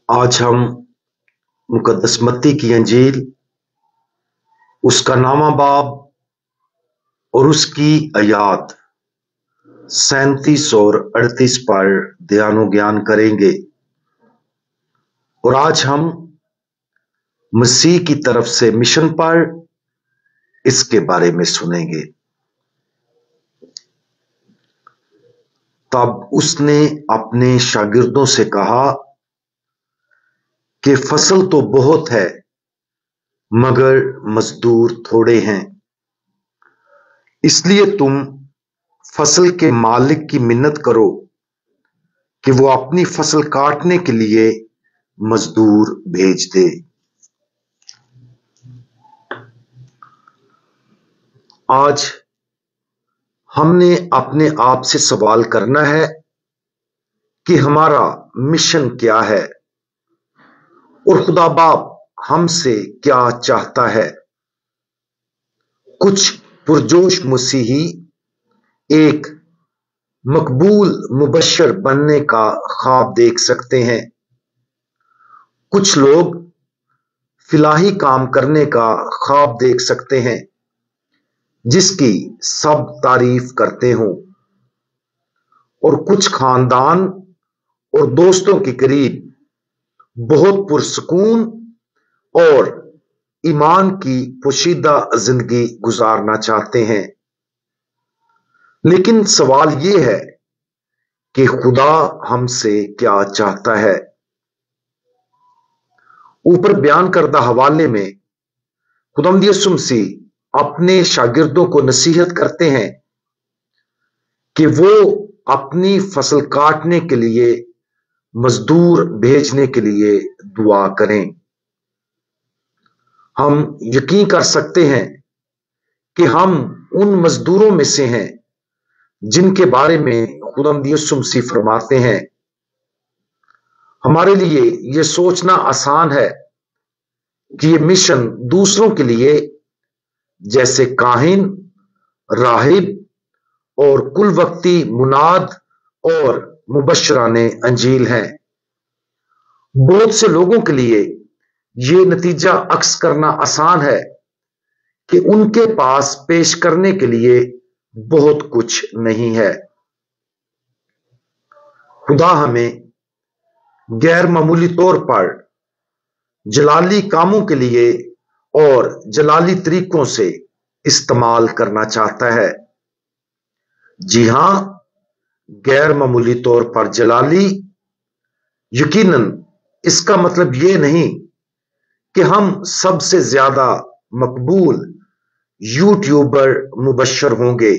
आज हम मुकद्दस मत्ती की अंजील, उसका नामा बाब और उसकी आयात 37 और 38 पर ध्यानो ज्ञान करेंगे। और आज हम मसीह की तरफ से मिशन पर इसके बारे में सुनेंगे। तब उसने अपने शागिर्दों से कहा कि फसल तो बहुत है मगर मजदूर थोड़े हैं। इसलिए तुम फसल के मालिक की मिन्नत करो कि वो अपनी फसल काटने के लिए मजदूर भेज दे। आज हमने अपने आप से सवाल करना है कि हमारा मिशन क्या है और खुदा बाप हमसे क्या चाहता है। कुछ पुरजोश मसीही एक मकबूल मुबश्शिर बनने का ख्वाब देख सकते हैं। कुछ लोग फिलाही काम करने का ख्वाब देख सकते हैं जिसकी सब तारीफ करते हों, और कुछ खानदान और दोस्तों के करीब बहुत पुरसकून और ईमान की पोशीदा जिंदगी गुजारना चाहते हैं। लेकिन सवाल यह है कि खुदा हमसे क्या चाहता है। ऊपर बयान करदा हवाले में खुदावंद यीशु मसीह अपने शागिर्दों को नसीहत करते हैं कि वो अपनी फसल काटने के लिए मजदूर भेजने के लिए दुआ करें। हम यकीन कर सकते हैं कि हम उन मजदूरों में से हैं जिनके बारे में खुदावंद यीशु मसीह फरमाते हैं। हमारे लिए यह सोचना आसान है कि ये मिशन दूसरों के लिए जैसे काहिन, राहिब और कुल वक्ती मुनाद और मुबश्शिराने अंजील हैं। बहुत से लोगों के लिए ये नतीजा अक्स करना आसान है कि उनके पास पेश करने के लिए बहुत कुछ नहीं है। खुदा हमें गैर मामूली तौर पर जलाली कामों के लिए और जलाली तरीकों से इस्तेमाल करना चाहता है। जी हां, गैर मामूली तौर पर जलाली। यकीनन इसका मतलब यह नहीं कि हम सबसे ज्यादा मकबूल यूट्यूबर मुबश्शिर होंगे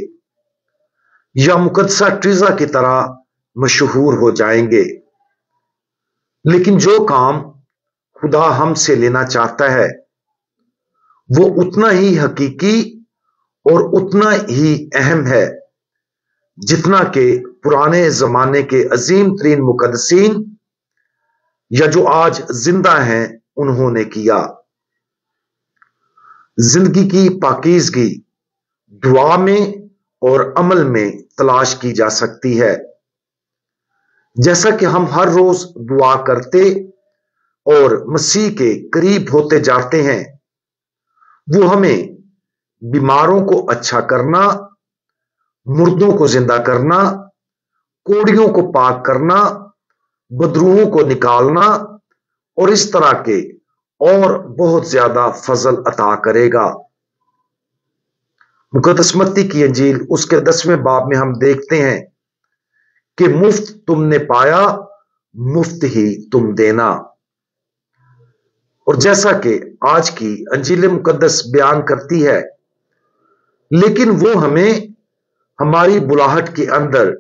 या मुकद्दसा ट्रीजा की तरह मशहूर हो जाएंगे। लेकिन जो काम खुदा हमसे लेना चाहता है वो उतना ही हकीकी और उतना ही अहम है जितना कि पुराने जमाने के अजीम तरीन मुकद्दसीन या जो आज जिंदा हैं उन्होंने किया। जिंदगी की पाकीज़गी दुआ में और अमल में तलाश की जा सकती है। जैसा कि हम हर रोज दुआ करते और मसीह के करीब होते जाते हैं, वो हमें बीमारों को अच्छा करना, मुर्दों को जिंदा करना, कोड़ियों को पाक करना, बदरूहों को निकालना और इस तरह के और बहुत ज्यादा फजल अता करेगा। मुकद्दस मत्ती की अंजील उसके 10वें बाब में हम देखते हैं कि मुफ्त तुमने पाया, मुफ्त ही तुम देना। और जैसा कि आज की अंजील मुकद्दस बयान करती है, लेकिन वो हमें हमारी बुलाहट के अंदर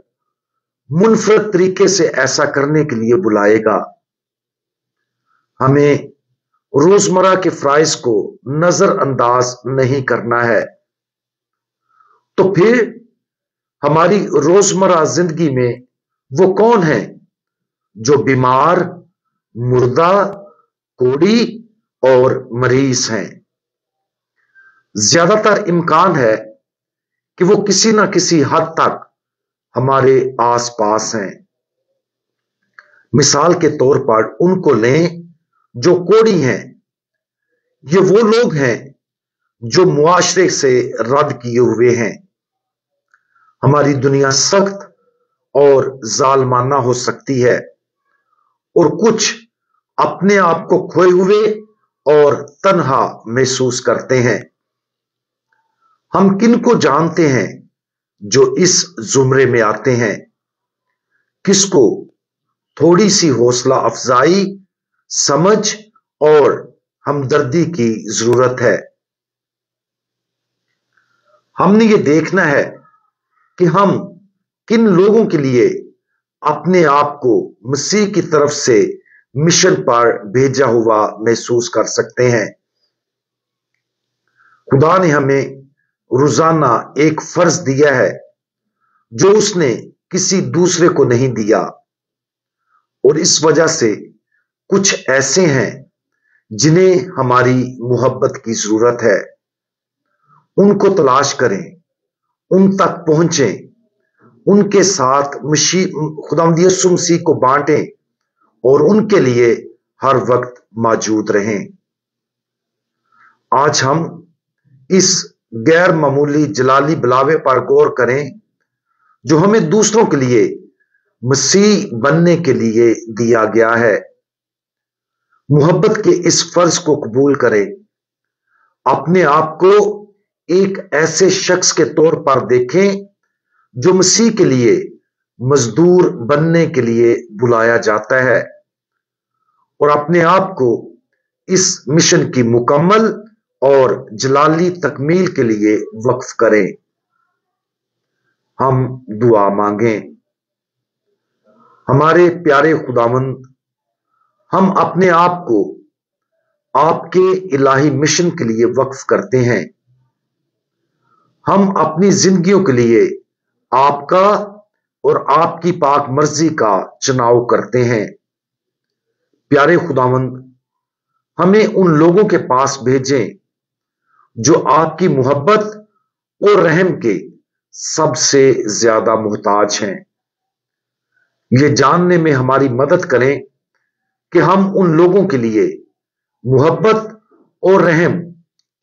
मुनफरद तरीके से ऐसा करने के लिए बुलाएगा। हमें रोजमर्रा के फ्राइज को नजरअंदाज नहीं करना है। तो फिर हमारी रोजमर्रा जिंदगी में वो कौन है जो बीमार, मुर्दा, कोड़ी और मरीज हैं? ज्यादातर इम्कान है कि वो किसी ना किसी हद तक हमारे आसपास हैं। मिसाल के तौर पर उनको लें जो कोढ़ी हैं। ये वो लोग हैं जो मुआशरे से रद्द किए हुए हैं। हमारी दुनिया सख्त और जालमाना हो सकती है और कुछ अपने आप को खोए हुए और तन्हा महसूस करते हैं। हम किन को जानते हैं जो इस जुमरे में आते हैं? किसको थोड़ी सी हौसला अफजाई, समझ और हमदर्दी की जरूरत है? हमने ये देखना है कि हम किन लोगों के लिए अपने आप को मसीह की तरफ से मिशन पर भेजा हुआ महसूस कर सकते हैं। खुदा ने हमें रोजाना एक फर्ज दिया है जो उसने किसी दूसरे को नहीं दिया, और इस वजह से कुछ ऐसे हैं जिन्हें हमारी मोहब्बत की जरूरत है। उनको तलाश करें, उन तक पहुंचें, उनके साथ खुदावंद यीशु मसीह को बांटें और उनके लिए हर वक्त मौजूद रहें। आज हम इस गैर मामूली जलाली बुलावे पर गौर करें जो हमें दूसरों के लिए मसीह बनने के लिए दिया गया है। मोहब्बत के इस फर्ज को कबूल करें। अपने आप को एक ऐसे शख्स के तौर पर देखें जो मसीह के लिए मजदूर बनने के लिए बुलाया जाता है, और अपने आप को इस मिशन की मुकम्मल और जलाली तकमील के लिए वक्फ करें। हम दुआ मांगें। हमारे प्यारे खुदावंद, हम अपने आप को आपके इलाही मिशन के लिए वक्फ करते हैं। हम अपनी जिंदगियों के लिए आपका और आपकी पाक मर्जी का चुनाव करते हैं। प्यारे खुदावंद, हमें उन लोगों के पास भेजें जो आपकी मोहब्बत और रहम के सबसे ज्यादा मोहताज हैं। ये जानने में हमारी मदद करें कि हम उन लोगों के लिए मोहब्बत और रहम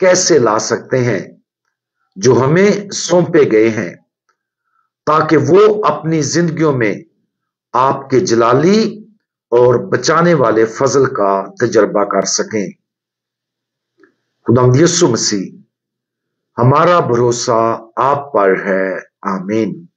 कैसे ला सकते हैं जो हमें सौंपे गए हैं, ताकि वो अपनी जिंदगियों में आपके जलाली और बचाने वाले फजल का तजर्बा कर सकें। खुदावंद यीशु मसीह, हमारा भरोसा आप पर है। आमीन।